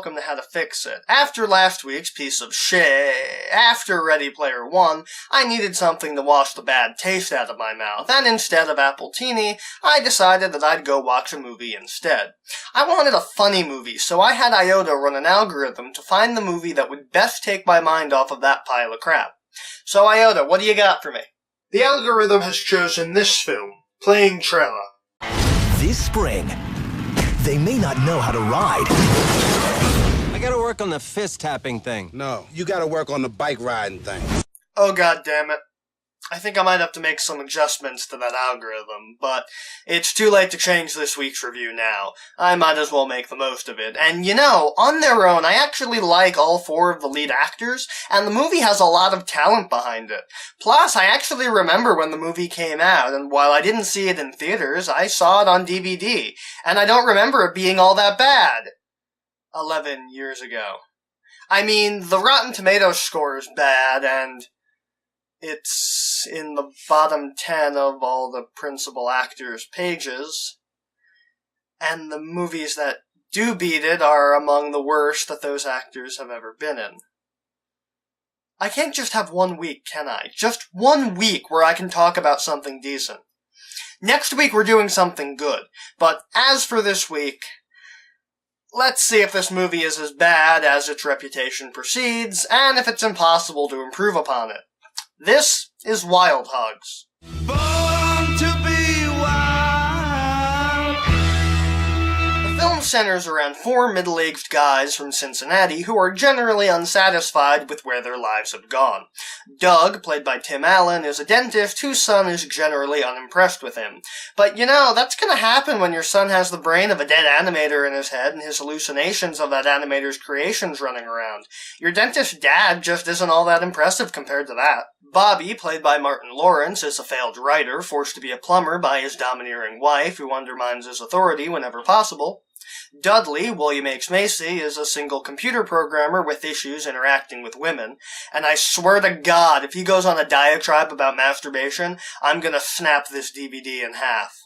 welcome to How to Fix It. After last week's piece of shit, after Ready Player One, I needed something to wash the bad taste out of my mouth, and instead of Appletini, I decided that I'd go watch a movie instead. I wanted a funny movie, so I had Iota run an algorithm to find the movie that would best take my mind off of that pile of crap. So Iota, what do you got for me? The algorithm has chosen this film, Playing Trailer. This spring, they may not know how to ride. I gotta work on the fist tapping thing. No, you gotta work on the bike riding thing. Oh god damn it. I think I might have to make some adjustments to that algorithm, but it's too late to change this week's review now. I might as well make the most of it. And you know, on their own, I actually like all four of the lead actors, and the movie has a lot of talent behind it. Plus, I actually remember when the movie came out, and while I didn't see it in theaters, I saw it on DVD, and I don't remember it being all that bad. 11 years ago. I mean, the Rotten Tomatoes score is bad, and it's in the bottom 10 of all the principal actors' pages, and the movies that do beat it are among the worst that those actors have ever been in. I can't just have 1 week, can I? Just 1 week where I can talk about something decent. Next week we're doing something good, but as for this week, let's see if this movie is as bad as its reputation precedes, and if it's impossible to improve upon it. This is Wild Hogs. Born to be wild. The film centers around four middle-aged guys from Cincinnati who are generally unsatisfied with where their lives have gone. Doug, played by Tim Allen, is a dentist whose son is generally unimpressed with him. But you know, that's gonna happen when your son has the brain of a dead animator in his head and his hallucinations of that animator's creations running around. Your dentist's dad just isn't all that impressive compared to that. Bobby, played by Martin Lawrence, is a failed writer, forced to be a plumber by his domineering wife, who undermines his authority whenever possible. Dudley, William H. Macy, is a single computer programmer with issues interacting with women, and I swear to God, if he goes on a diatribe about masturbation, I'm gonna snap this DVD in half.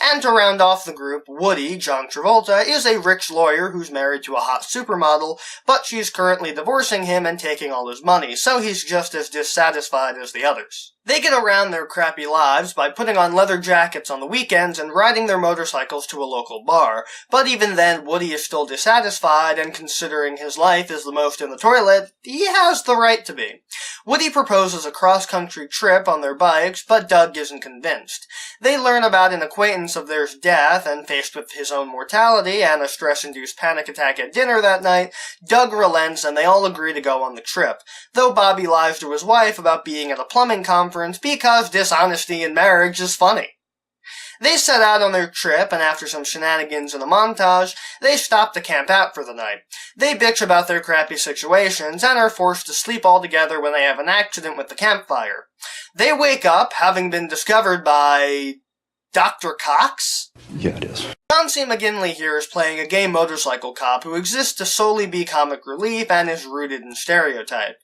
And to round off the group, Woody, John Travolta, is a rich lawyer who's married to a hot supermodel, but she's currently divorcing him and taking all his money, so he's just as dissatisfied as the others. They get around their crappy lives by putting on leather jackets on the weekends and riding their motorcycles to a local bar, but even then Woody is still dissatisfied, and considering his life is the most in the toilet, he has the right to be. Woody proposes a cross-country trip on their bikes, but Doug isn't convinced. They learn about an acquaintance of theirs' death, and faced with his own mortality and a stress-induced panic attack at dinner that night, Doug relents and they all agree to go on the trip, though Bobby lies to his wife about being at a plumbing conference because dishonesty in marriage is funny. They set out on their trip, and after some shenanigans in a montage, they stop to camp out for the night. They bitch about their crappy situations, and are forced to sleep all together when they have an accident with the campfire. They wake up, having been discovered by Dr. Cox? Yeah, it is. John C. McGinley here is playing a gay motorcycle cop who exists to solely be comic relief and is rooted in stereotype.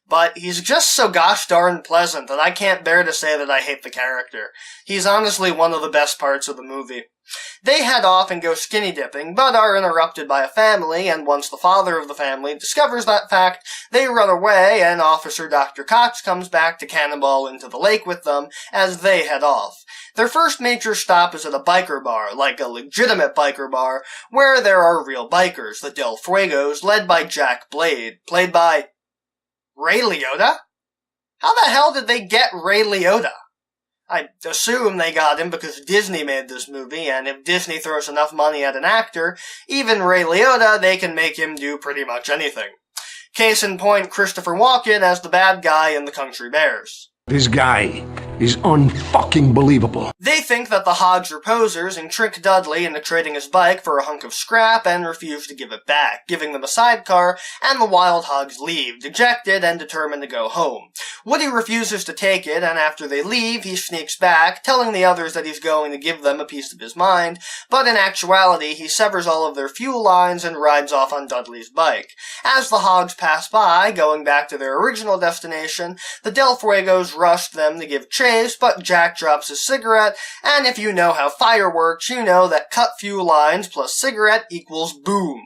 But he's just so gosh darn pleasant that I can't bear to say that I hate the character. He's honestly one of the best parts of the movie. They head off and go skinny dipping, but are interrupted by a family, and once the father of the family discovers that fact, they run away, and Officer Dr. Cox comes back to cannonball into the lake with them as they head off. Their first major stop is at a biker bar, like a legitimate biker bar, where there are real bikers, the Del Fuegos, led by Jack Blade, played by Ray Liotta? How the hell did they get Ray Liotta? I assume they got him because Disney made this movie, and if Disney throws enough money at an actor, even Ray Liotta, they can make him do pretty much anything. Case in point, Christopher Walken as the bad guy in The Country Bears. This guy is unfucking believable. They think that the Hogs are posers and trick Dudley into trading his bike for a hunk of scrap and refuse to give it back, giving them a sidecar, and the Wild Hogs leave, dejected and determined to go home. Woody refuses to take it, and after they leave, he sneaks back, telling the others that he's going to give them a piece of his mind, but in actuality, he severs all of their fuel lines and rides off on Dudley's bike. As the Hogs pass by, going back to their original destination, the Del Fuegos rush them to give chase, face, but Jack drops his cigarette, and if you know how fire works, you know that cut few lines plus cigarette equals boom,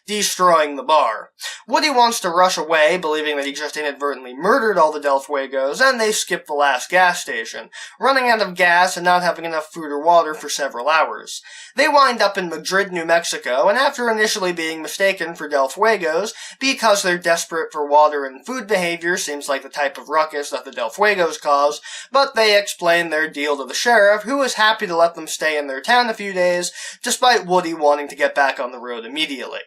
destroying the bar. Woody wants to rush away, believing that he just inadvertently murdered all the Del Fuegos, and they skip the last gas station, running out of gas and not having enough food or water for several hours. They wind up in Madrid, New Mexico, and after initially being mistaken for Del Fuegos, because their desperate for water and food behavior seems like the type of ruckus that the Del Fuegos cause, but they explain their deal to the sheriff, who is happy to let them stay in their town a few days, despite Woody wanting to get back on the road immediately.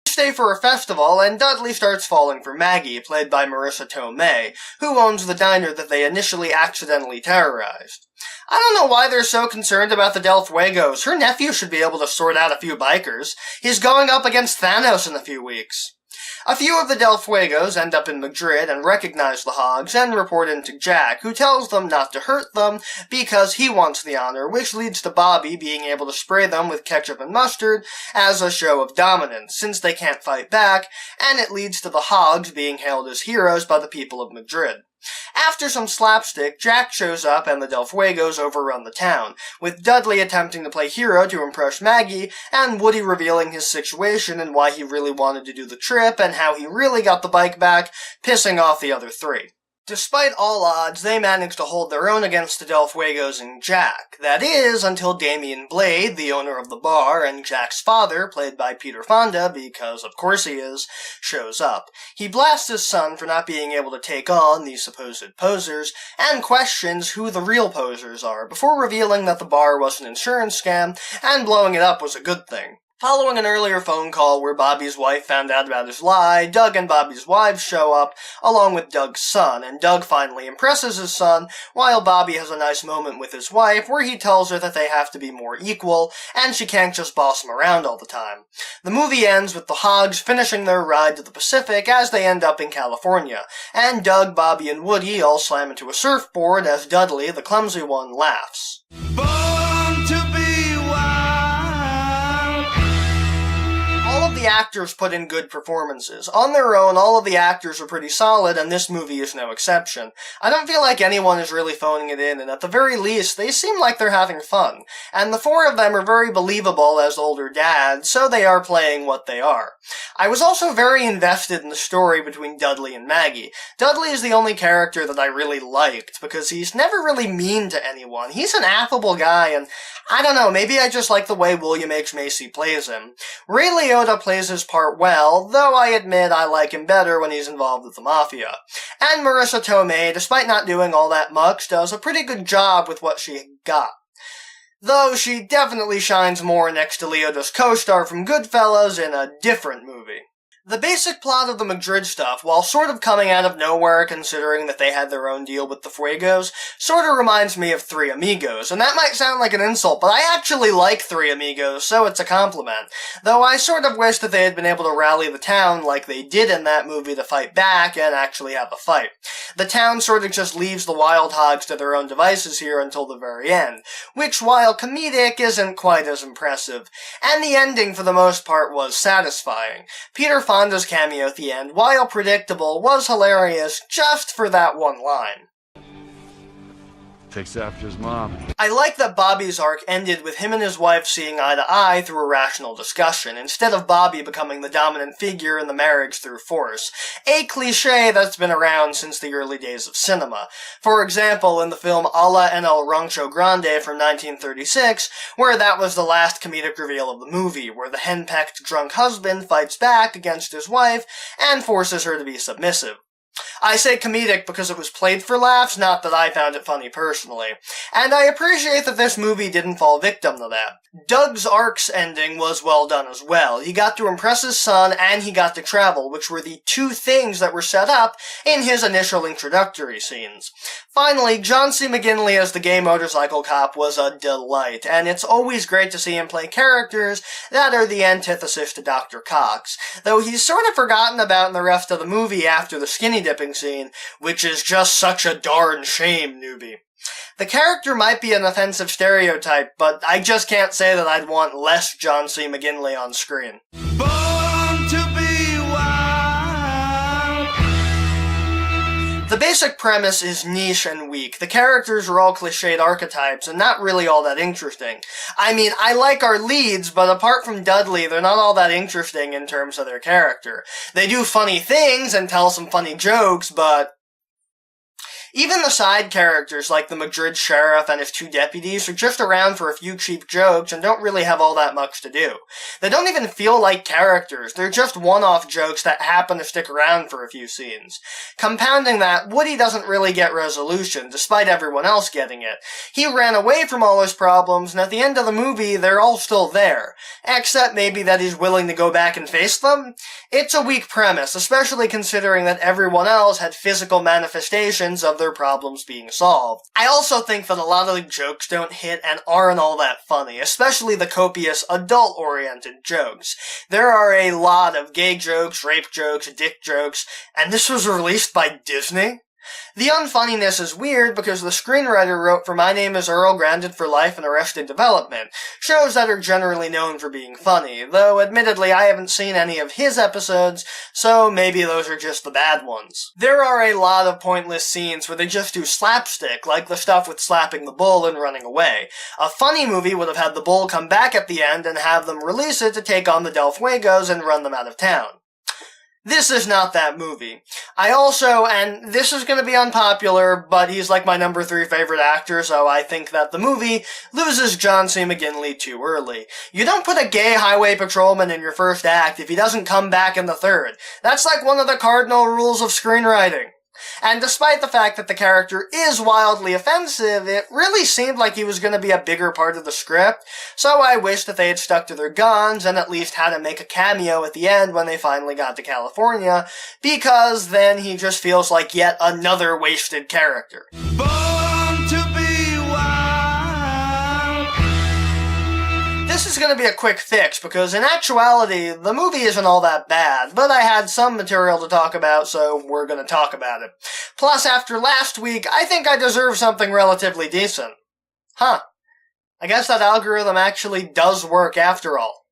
They stay for a festival, and Dudley starts falling for Maggie, played by Marissa Tomei, who owns the diner that they initially accidentally terrorized. I don't know why they're so concerned about the Del Fuegos. Her nephew should be able to sort out a few bikers. He's going up against Thanos in a few weeks. A few of the Del Fuegos end up in Madrid and recognize the Hogs and report in to Jack, who tells them not to hurt them because he wants the honor, which leads to Bobby being able to spray them with ketchup and mustard as a show of dominance, since they can't fight back, and it leads to the Hogs being hailed as heroes by the people of Madrid. After some slapstick, Jack shows up and the Del Fuegos overrun the town, with Dudley attempting to play hero to impress Maggie, and Woody revealing his situation and why he really wanted to do the trip and how he really got the bike back, pissing off the other three. Despite all odds, they manage to hold their own against the Del Fuegos and Jack. That is, until Damian Blade, the owner of the bar, and Jack's father, played by Peter Fonda, because of course he is, shows up. He blasts his son for not being able to take on these supposed posers, and questions who the real posers are, before revealing that the bar was an insurance scam, and blowing it up was a good thing. Following an earlier phone call where Bobby's wife found out about his lie, Doug and Bobby's wives show up, along with Doug's son, and Doug finally impresses his son, while Bobby has a nice moment with his wife where he tells her that they have to be more equal, and she can't just boss him around all the time. The movie ends with the Hogs finishing their ride to the Pacific as they end up in California, and Doug, Bobby, and Woody all slam into a surfboard as Dudley, the clumsy one, laughs. Born to be wild. All of the actors put in good performances. On their own, all of the actors are pretty solid, and this movie is no exception. I don't feel like anyone is really phoning it in, and at the very least, they seem like they're having fun. And the four of them are very believable as older dads, so they are playing what they are. I was also very invested in the story between Dudley and Maggie. Dudley is the only character that I really liked, because he's never really mean to anyone. He's an affable guy, and I don't know, maybe I just like the way William H. Macy plays him. Ray Liotta plays his part well, though I admit I like him better when he's involved with the Mafia. And Marissa Tomei, despite not doing all that much, does a pretty good job with what she got. Though she definitely shines more next to Liotta's co-star from Goodfellas in a different movie. The basic plot of the Madrid stuff, while sort of coming out of nowhere considering that they had their own deal with the Fuegos, sort of reminds me of Three Amigos, and that might sound like an insult, but I actually like Three Amigos, so it's a compliment. Though I sort of wish that they had been able to rally the town like they did in that movie to fight back and actually have a fight. The town sort of just leaves the Wild Hogs to their own devices here until the very end, which, while comedic, isn't quite as impressive. And the ending, for the most part, was satisfying. Peter Fonda's cameo at the end, while predictable, was hilarious just for that one line. Takes after his mom. I like that Bobby's arc ended with him and his wife seeing eye to eye through a rational discussion, instead of Bobby becoming the dominant figure in the marriage through force, a cliché that's been around since the early days of cinema. For example, in the film Alla en el Rancho Grande from 1936, where that was the last comedic reveal of the movie, where the henpecked drunk husband fights back against his wife and forces her to be submissive. I say comedic because it was played for laughs, not that I found it funny personally. And I appreciate that this movie didn't fall victim to that. Doug's arc's ending was well done as well. He got to impress his son, and he got to travel, which were the two things that were set up in his initial introductory scenes. Finally, John C. McGinley as the gay motorcycle cop was a delight, and it's always great to see him play characters that are the antithesis to Dr. Cox, though he's sort of forgotten about in the rest of the movie after the skinny dipping scene, which is just such a darn shame, newbie. The character might be an offensive stereotype, but I just can't say that I'd want less John C. McGinley on screen. Born to be wild. The basic premise is niche and weak. The characters are all cliched archetypes and not really all that interesting. I mean, I like our leads, but apart from Dudley, they're not all that interesting in terms of their character. They do funny things and tell some funny jokes, but even the side characters, like the Madrid sheriff and his two deputies, are just around for a few cheap jokes and don't really have all that much to do. They don't even feel like characters, they're just one-off jokes that happen to stick around for a few scenes. Compounding that, Woody doesn't really get resolution, despite everyone else getting it. He ran away from all his problems, and at the end of the movie, they're all still there. Except maybe that he's willing to go back and face them? It's a weak premise, especially considering that everyone else had physical manifestations of their problems being solved. I also think that a lot of the jokes don't hit and aren't all that funny, especially the copious adult-oriented jokes. There are a lot of gay jokes, rape jokes, dick jokes, and this was released by Disney? The unfunniness is weird because the screenwriter wrote for My Name is Earl, Grounded for Life, and Arrested Development, shows that are generally known for being funny, though admittedly I haven't seen any of his episodes, so maybe those are just the bad ones. There are a lot of pointless scenes where they just do slapstick, like the stuff with slapping the bull and running away. A funny movie would have had the bull come back at the end and have them release it to take on the Del Fuegos and run them out of town. This is not that movie. I also, and this is gonna be unpopular, but he's like my number 3 favorite actor, so I think that the movie loses John C. McGinley too early. You don't put a gay highway patrolman in your first act if he doesn't come back in the third. That's like one of the cardinal rules of screenwriting. And despite the fact that the character is wildly offensive, it really seemed like he was going to be a bigger part of the script, so I wish that they had stuck to their guns and at least had him make a cameo at the end when they finally got to California, because then he just feels like yet another wasted character. Born to be wild. This is going to be a quick fix, because in actuality, the movie isn't all that bad, but I had some material to talk about, so we're going to talk about it. Plus, after last week, I think I deserve something relatively decent. Huh. I guess that algorithm actually does work after all.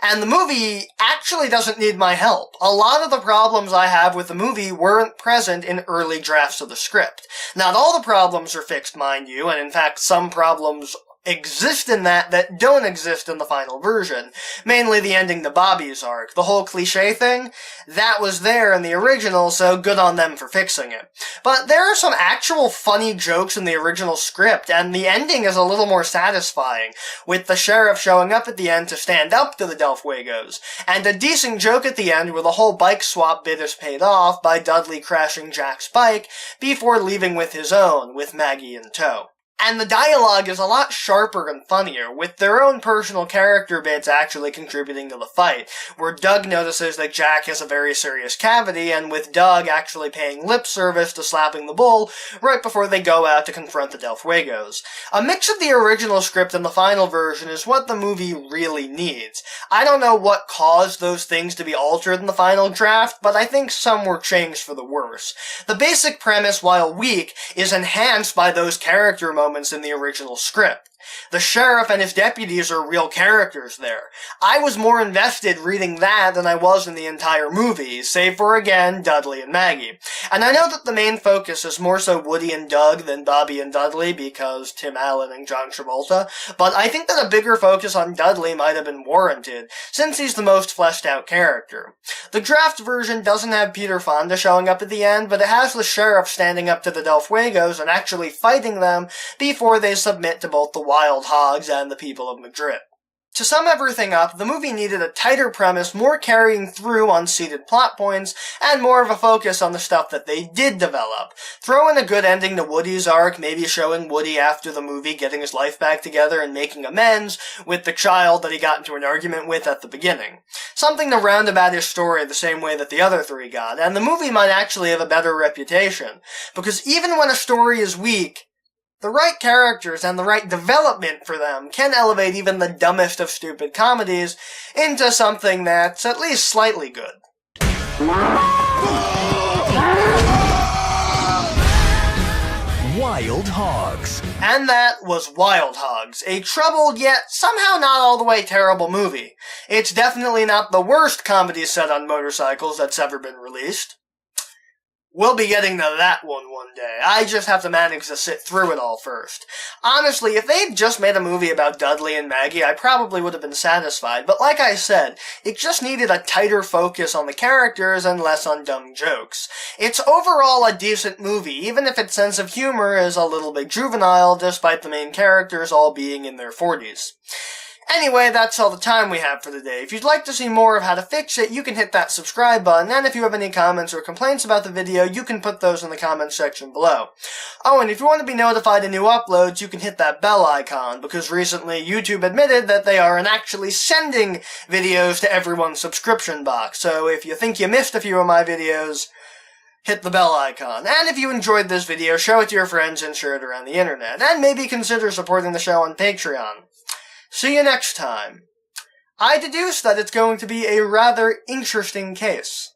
And the movie actually doesn't need my help. A lot of the problems I have with the movie weren't present in early drafts of the script. Not all the problems are fixed, mind you, and in fact some problems exist in that don't exist in the final version. Mainly the ending to Bobby's arc. The whole cliche thing, that was there in the original, so good on them for fixing it. But there are some actual funny jokes in the original script, and the ending is a little more satisfying, with the sheriff showing up at the end to stand up to the Del Fuegos, and a decent joke at the end where the whole bike swap bit is paid off by Dudley crashing Jack's bike before leaving with his own, with Maggie in tow. And the dialogue is a lot sharper and funnier, with their own personal character bits actually contributing to the fight, where Doug notices that Jack has a very serious cavity, and with Doug actually paying lip service to slapping the bull right before they go out to confront the Del Fuegos. A mix of the original script and the final version is what the movie really needs. I don't know what caused those things to be altered in the final draft, but I think some were changed for the worse. The basic premise, while weak, is enhanced by those character moments in the original script. The sheriff and his deputies are real characters there. I was more invested reading that than I was in the entire movie, save for, again, Dudley and Maggie. And I know that the main focus is more so Woody and Doug than Bobby and Dudley, because Tim Allen and John Travolta, but I think that a bigger focus on Dudley might have been warranted, since he's the most fleshed out character. The draft version doesn't have Peter Fonda showing up at the end, but it has the sheriff standing up to the Del Fuegos and actually fighting them before they submit to both the Wild Hogs and the people of Madrid. To sum everything up, the movie needed a tighter premise, more carrying through on seeded plot points, and more of a focus on the stuff that they did develop. Throw in a good ending to Woody's arc, maybe showing Woody after the movie getting his life back together and making amends with the child that he got into an argument with at the beginning. Something to round about his story the same way that the other three got, and the movie might actually have a better reputation. Because even when a story is weak, the right characters and the right development for them can elevate even the dumbest of stupid comedies into something that's at least slightly good. Wild Hogs. And that was Wild Hogs, a troubled yet somehow not all the way terrible movie. It's definitely not the worst comedy set on motorcycles that's ever been released. We'll be getting to that one day. I just have to manage to sit through it all first. Honestly, if they'd just made a movie about Dudley and Maggie, I probably would have been satisfied, but like I said, it just needed a tighter focus on the characters and less on dumb jokes. It's overall a decent movie, even if its sense of humor is a little bit juvenile, despite the main characters all being in their 40s. Anyway, that's all the time we have for today. If you'd like to see more of how to fix it, you can hit that subscribe button, and if you have any comments or complaints about the video, you can put those in the comments section below. Oh, and if you want to be notified of new uploads, you can hit that bell icon, because recently YouTube admitted that they aren't actually sending videos to everyone's subscription box, so if you think you missed a few of my videos, hit the bell icon. And if you enjoyed this video, show it to your friends and share it around the internet, and maybe consider supporting the show on Patreon. See you next time. I deduce that it's going to be a rather interesting case.